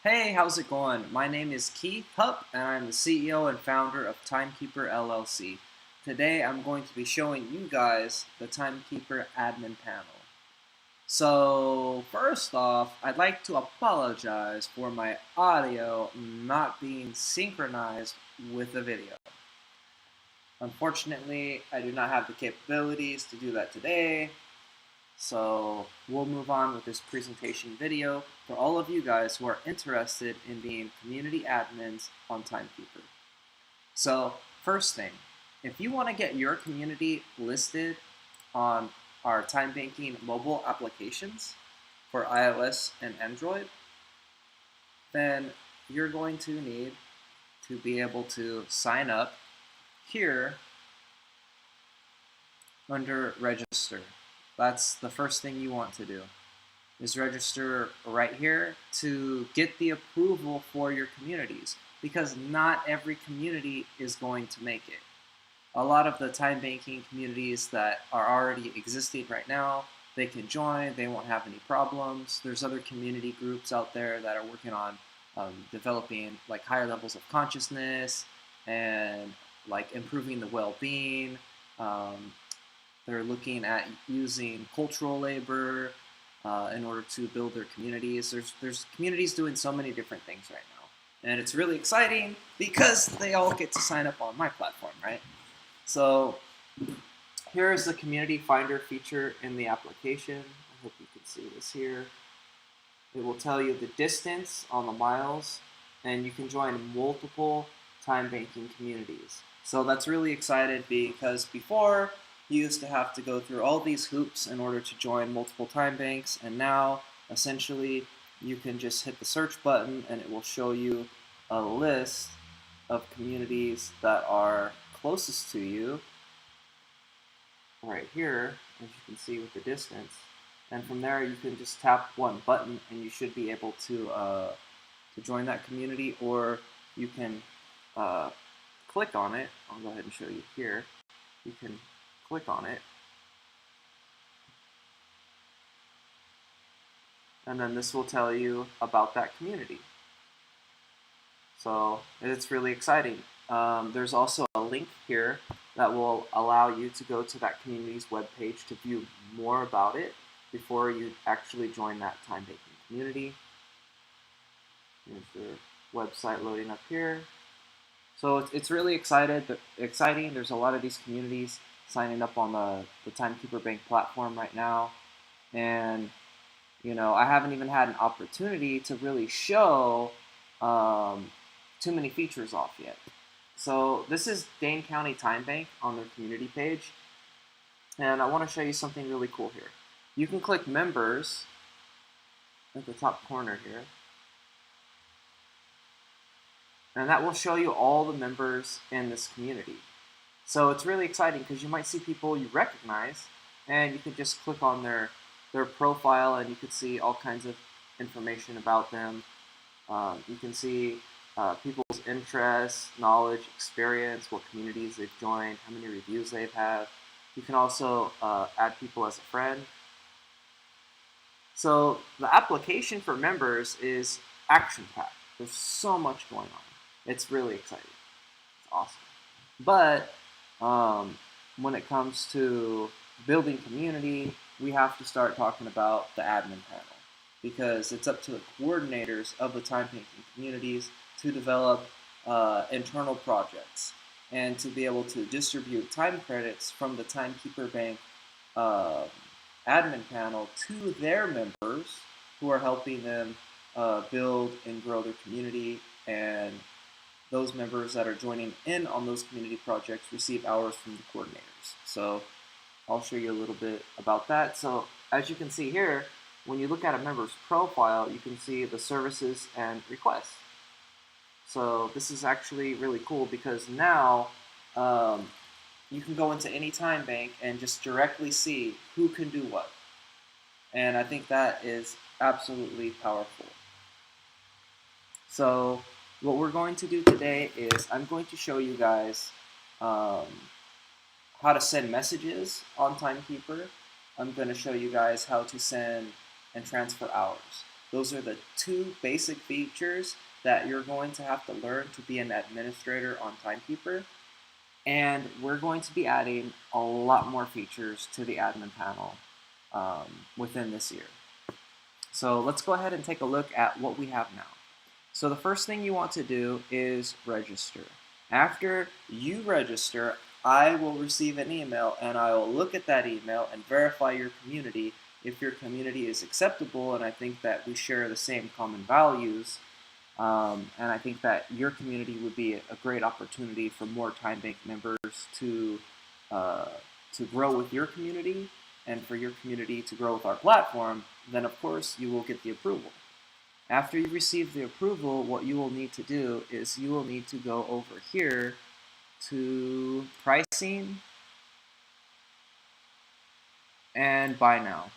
Hey, how's it going? My name is Keith Hupp, and I'm the CEO and founder of Timekeeper LLC. Today, I'm going to be showing you guys the Timekeeper admin panel. So, first off, I'd like to apologize for my audio not being synchronized with the video. Unfortunately, I do not have the capabilities to do that today, so we'll move on with this presentation video for all of you guys who are interested in being community admins on Timekeeper. So first thing, if you want to get your community listed on our time banking mobile applications for iOS and Android, then you're going to need to be able to sign up here under register. That's the first thing you want to do, is register right here to get the approval for your communities, because not every community is going to make it. A lot of the time banking communities that are already existing right now, they can join, they won't have any problems. There's other community groups out there that are working on developing like higher levels of consciousness and like improving the well-being. Um, they're looking at using cultural labor in order to build their communities. There's communities doing so many different things right now, and it's really exciting because they all get to sign up on my platform, right? So here's the community finder feature in the application. I hope you can see this here. It will tell you the distance on the miles, and you can join multiple time banking communities. So that's really excited because before you used to have to go through all these hoops in order to join multiple time banks, and now essentially you can just hit the search button and it will show you a list of communities that are closest to you right here, as you can see with the distance. And from there, you can just tap one button, and you should be able to join that community, or you can click on it. I'll go ahead and show you here. You can click on it, and then this will tell you about that community. So it's really exciting. There's also a link here that will allow you to go to that community's webpage to view more about it before you actually join that time banking community. Here's the website loading up here. So it's really exciting. There's a lot of these communities signing up on the Timekeeper Bank platform right now. And, you know, I haven't even had an opportunity to really show too many features off yet. So this is Dane County Time Bank on their community page. And I want to show you something really cool here. You can click members at the top corner here, and that will show you all the members in this community. So it's really exciting because you might see people you recognize, and you can just click on their profile, and you can see all kinds of information about them. You can see people's interests, knowledge, experience, what communities they've joined, how many reviews they've had. You can also add people as a friend. So the application for members is action-packed. There's so much going on. It's really exciting. It's awesome. But when it comes to building community, we have to start talking about the admin panel, because it's up to the coordinators of the time banking communities to develop internal projects and to be able to distribute time credits from the Timekeeper Bank admin panel to their members who are helping them build and grow their community, and those members that are joining in on those community projects receive hours from the coordinators. So I'll show you a little bit about that. So as you can see here, when you look at a member's profile, you can see the services and requests. So this is actually really cool because now you can go into any time bank and just directly see who can do what. And I think that is absolutely powerful. So what we're going to do today is I'm going to show you guys how to send messages on Timekeeper. I'm going to show you guys how to send and transfer hours. Those are the two basic features that you're going to have to learn to be an administrator on Timekeeper. And we're going to be adding a lot more features to the admin panel within this year. So let's go ahead and take a look at what we have now. So the first thing you want to do is register. After you register, I will receive an email and I will look at that email and verify your community. If your community is acceptable and I think that we share the same common values, and I think that your community would be a great opportunity for more TimeBank members to grow with your community and for your community to grow with our platform, then of course you will get the approval. After you receive the approval, what you will need to do is you will need to go over here to pricing and buy now.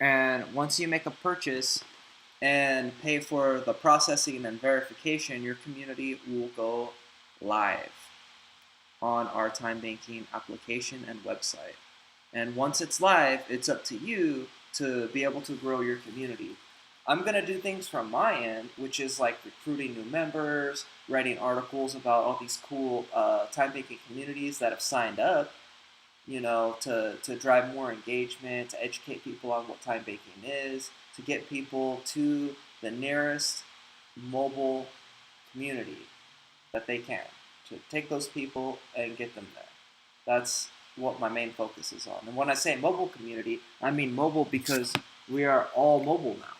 And once you make a purchase and pay for the processing and verification, your community will go live on our time banking application and website. And once it's live, it's up to you to be able to grow your community. I'm going to do things from my end, which is like recruiting new members, writing articles about all these cool time banking communities that have signed up, you know, to drive more engagement, to educate people on what time banking is, to get people to the nearest mobile community that they can, to take those people and get them there. That's what my main focus is on. And when I say mobile community, I mean mobile because we are all mobile now.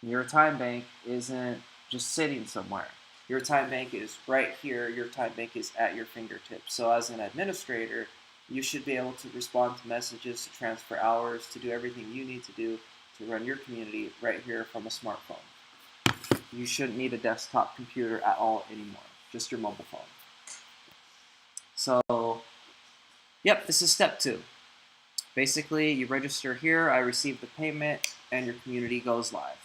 Your time bank isn't just sitting somewhere. Your time bank is right here. Your time bank is at your fingertips. So as an administrator, you should be able to respond to messages, to transfer hours, to do everything you need to do to run your community right here from a smartphone. You shouldn't need a desktop computer at all anymore, just your mobile phone. So, yep, this is step 2. Basically, you register here, I receive the payment, and your community goes live.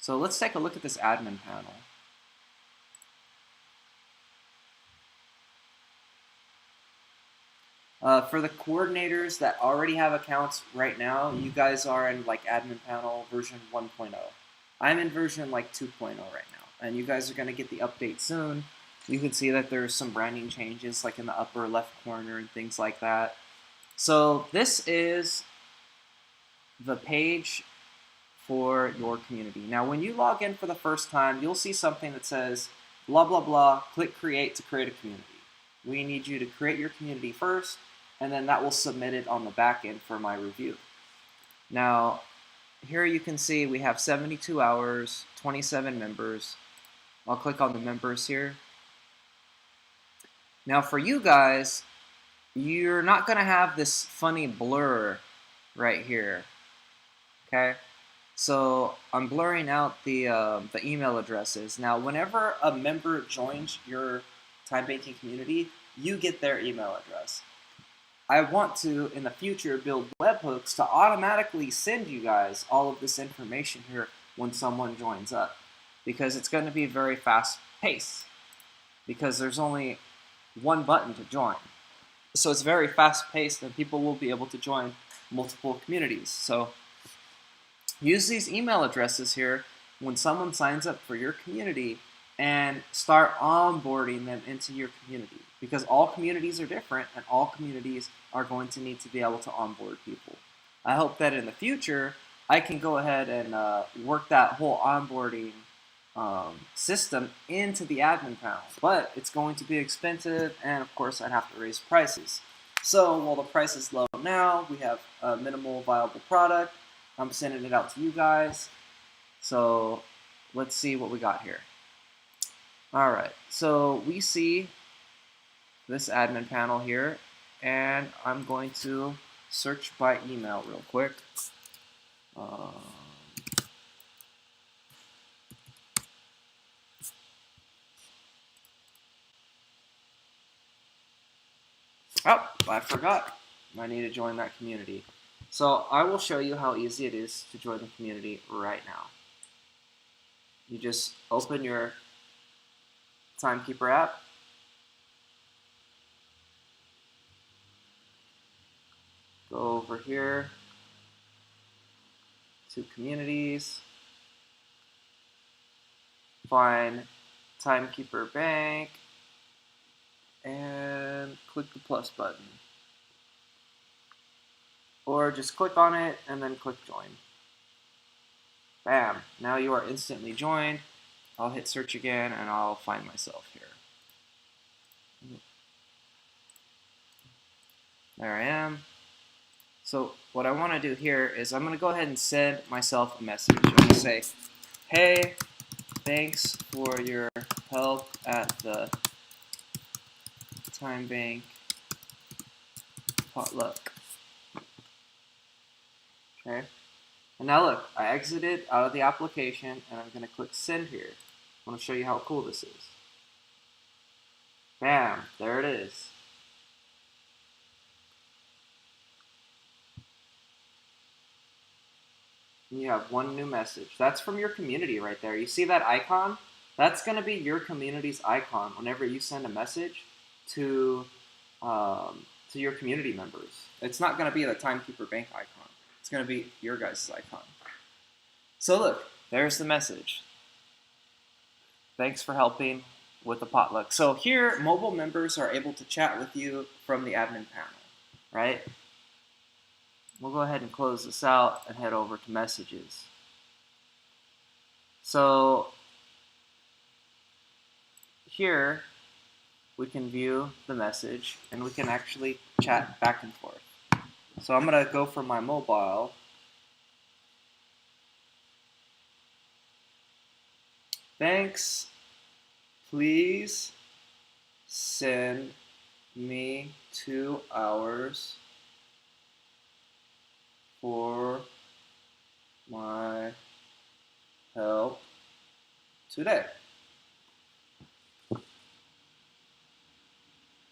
So let's take a look at this admin panel. For the coordinators that already have accounts right now, you guys are in like admin panel version 1.0. I'm in version like 2.0 right now, and you guys are going to get the update soon. You can see that there's some branding changes like in the upper left corner and things like that. So this is the page for your community. Now when you log in for the first time, you'll see something that says blah blah blah, click create to create a community. We need you to create your community first, and then that will submit it on the back end for my review. Now here you can see we have 72 hours, 27 members. I'll click on the members here. Now for you guys, you're not going to have this funny blur right here, okay? So I'm blurring out the email addresses. Now whenever a member joins your time banking community, you get their email address. I want to, in the future, build webhooks to automatically send you guys all of this information here when someone joins up, because it's going to be very fast paced, because there's only one button to join. So it's very fast paced and people will be able to join multiple communities. So use these email addresses here when someone signs up for your community and start onboarding them into your community, because all communities are different and all communities are going to need to be able to onboard people. I hope that in the future I can go ahead and work that whole onboarding system into the admin panel, but it's going to be expensive, and of course I'd have to raise prices. So while the price is low now, we have a minimal viable product. I'm sending it out to you guys. So let's see what we got here. Alright, so we see this admin panel here, and I'm going to search by email real quick. Oh, I forgot. I need to join that community. So I will show you how easy it is to join the community right now. You just open your Timekeeper app. Go over here to communities, find Timekeeper Bank, and click the plus button. Or just click on it and then click join. Bam, now you are instantly joined. I'll hit search again and I'll find myself here. There I am. So what I want to do here is I'm going to go ahead and send myself a message. I'm going to say, hey, thanks for your help at the Time Bank potluck. Okay. And now look, I exited out of the application and I'm going to click send here. I want to show you how cool this is. Bam, there it is. And you have one new message. That's from your community right there. You see that icon? That's going to be your community's icon whenever you send a message to your community members. It's not going to be the Timekeeper Bank icon. It's going to be your guys' icon. So look, there's the message. Thanks for helping with the potluck. So here, mobile members are able to chat with you from the admin panel, right? We'll go ahead and close this out and head over to messages. So here we can view the message and we can actually chat back and forth. So I'm going to go from my mobile. Thanks. Please send me 2 hours for my help today.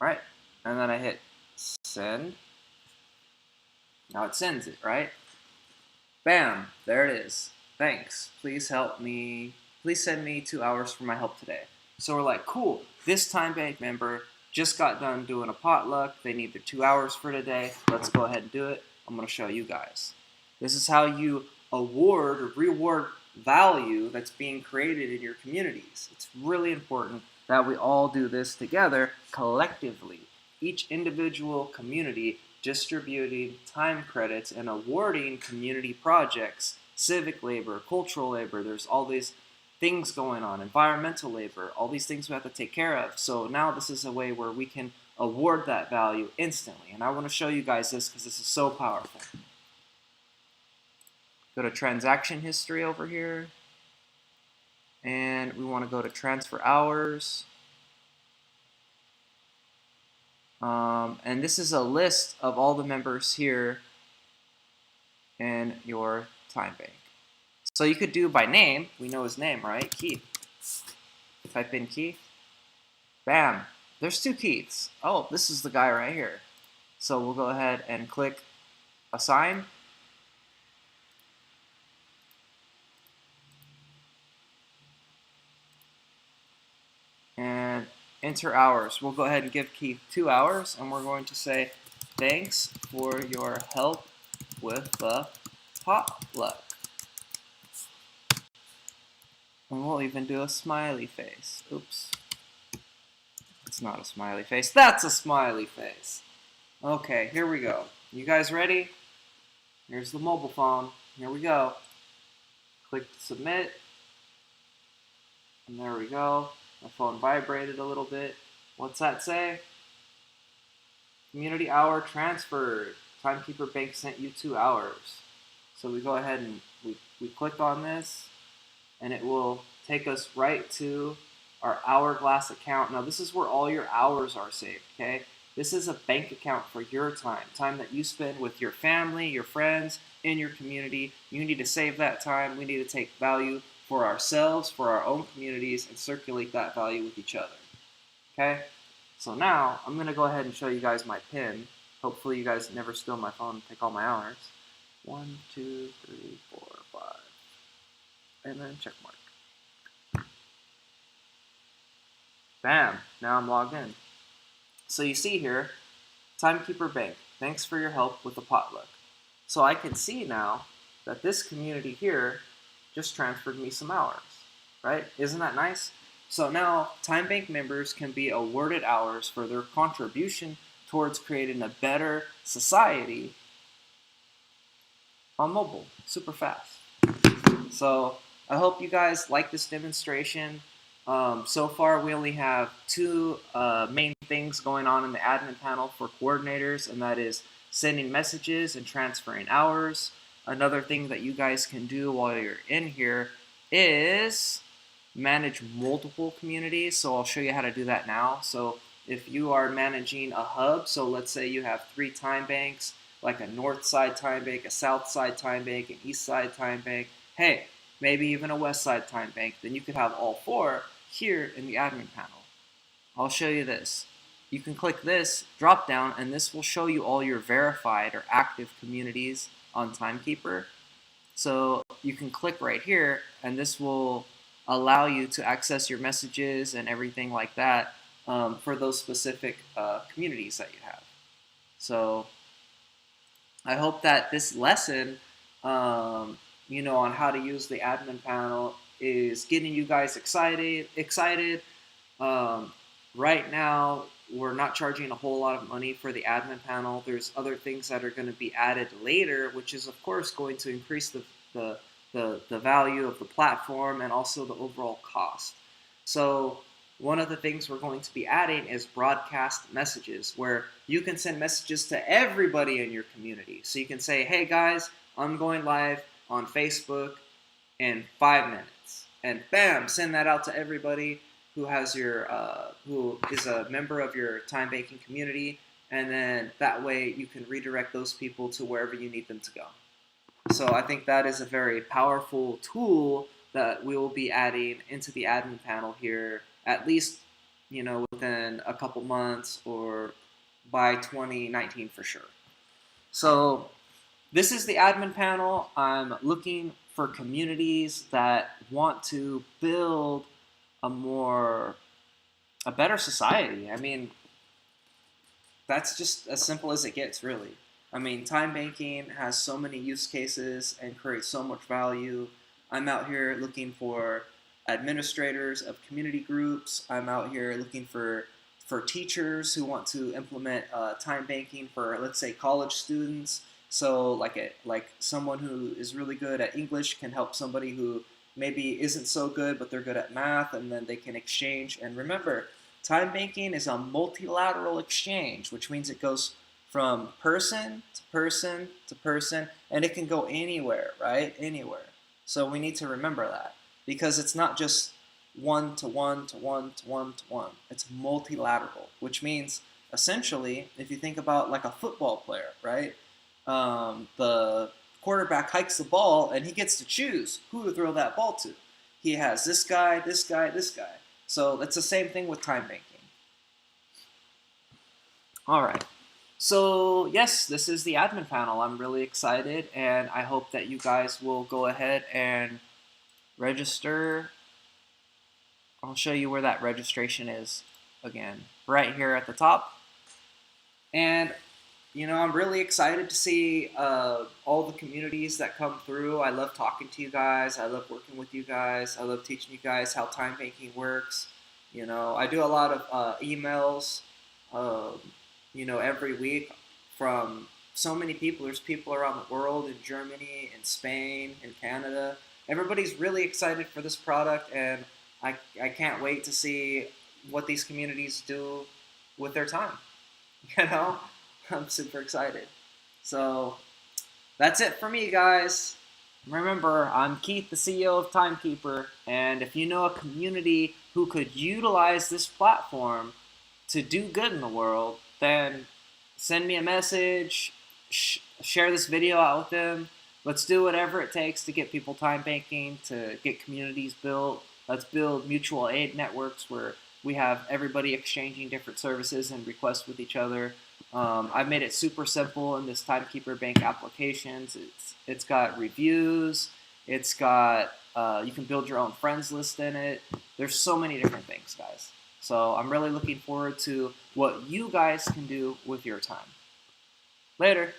Right? And then I hit send. Now it sends it, right? Bam, there it is. Thanks. Please help me. Please send me 2 hours for my help today. So we're like, cool, this Time Bank member just got done doing a potluck. They need their 2 hours for today. Let's go ahead and do it. I'm going to show you guys. This is how you award or reward value that's being created in your communities. It's really important that we all do this together collectively. Each individual community distributing time credits and awarding community projects, civic labor, cultural labor. There's all these things going on, environmental labor, all these things we have to take care of. So now this is a way where we can award that value instantly. And I want to show you guys this because this is so powerful. Go to transaction history over here. And we want to go to transfer hours. And this is a list of all the members here in your Time Bank. So you could do by name. We know his name, right? Keith. Type in Keith. Bam. There's 2 Keiths. Oh, this is the guy right here. So we'll go ahead and click assign. And enter hours. We'll go ahead and give Keith 2 hours, and we're going to say, thanks for your help with the potluck. And we'll even do a smiley face. Oops. It's not a smiley face. That's a smiley face. Okay, here we go. You guys ready? Here's the mobile phone. Here we go. Click submit. And there we go. My phone vibrated a little bit. What's that say? Community hour transferred. Timekeeper Bank sent you 2 hours. So we go ahead and we click on this, and it will take us right to our Hourglass account. Now this is where all your hours are saved, okay? This is a bank account for your time that you spend with your family, your friends, in your community. You need to save that time. We need to take value for ourselves, for our own communities, and circulate that value with each other, okay? So now I'm going to go ahead and show you guys my PIN. Hopefully you guys never steal my phone and take all my hours. 1, 2, 3, 4, 5, and then check mark. Bam, now I'm logged in. So you see here, Timekeeper Bank, thanks for your help with the potluck. So I can see now that this community here just transferred me some hours, right? Isn't that nice? So now TimeBank members can be awarded hours for their contribution towards creating a better society on mobile, super fast. So I hope you guys like this demonstration. So far we only have two main things going on in the admin panel for coordinators, and that is sending messages and transferring hours. Another thing that you guys can do while you're in here is manage multiple communities. So I'll show you how to do that now. So if you are managing a hub, so let's say you have 3 time banks, like a north side time bank, a south side time bank, an east side time bank, hey, maybe even a west side time bank, then you could have all 4 here in the admin panel. I'll show you this. You can click this drop down and this will show you all your verified or active communities on Timekeeper. So you can click right here and this will allow you to access your messages and everything like that for those specific communities that you have. So I hope that this lesson on how to use the admin panel is getting you guys excited. Right now, we're not charging a whole lot of money for the admin panel. There's other things that are going to be added later, which is of course going to increase the value of the platform and also the overall cost. So one of the things we're going to be adding is broadcast messages, where you can send messages to everybody in your community. So you can say, hey guys, I'm going live on Facebook in 5 minutes, and bam, send that out to everybody who has your who is a member of your time banking community, and then that way you can redirect those people to wherever you need them to go. So I think that is a very powerful tool that we will be adding into the admin panel here, at least within a couple months or by 2019 for sure. So this is the admin panel. I'm looking for communities that want to build a better society. I mean, that's just as simple as it gets, really. I mean, time banking has so many use cases and creates so much value. I'm out here looking for administrators of community groups. I'm out here looking for teachers who want to implement time banking for, let's say, college students. So like someone who is really good at English can help somebody who maybe isn't so good, but they're good at math, and then they can exchange. And remember, time banking is a multilateral exchange, which means it goes from person to person to person, and it can go anywhere, right? Anywhere. So we need to remember that, because it's not just one to one to one to one to one. It's multilateral, which means essentially, if you think about like a football player, right? The quarterback hikes the ball and he gets to choose who to throw that ball to. He has this guy, this guy, this guy. So it's the same thing with time banking. All right. So yes, this is the admin panel. I'm really excited, and I hope that you guys will go ahead and register. I'll show you where that registration is again, right here at the top. And I'm really excited to see all the communities that come through. I love talking to you guys. I love working with you guys. I love teaching you guys how time banking works. I do a lot of emails, every week from so many people. There's people around the world, in Germany, in Spain, in Canada. Everybody's really excited for this product, and I can't wait to see what these communities do with their time. I'm super excited. So that's it for me, guys. Remember, I'm Keith, the CEO of Timekeeper, and if you know a community who could utilize this platform to do good in the world, then send me a message, share this video out with them. Let's do whatever it takes to get people time banking, to get communities built. Let's build mutual aid networks where we have everybody exchanging different services and requests with each other. I've made it super simple in this Timekeeper Bank applications. It's got reviews. It's got you can build your own friends list in it. There's so many different things, guys. So I'm really looking forward to what you guys can do with your time. Later.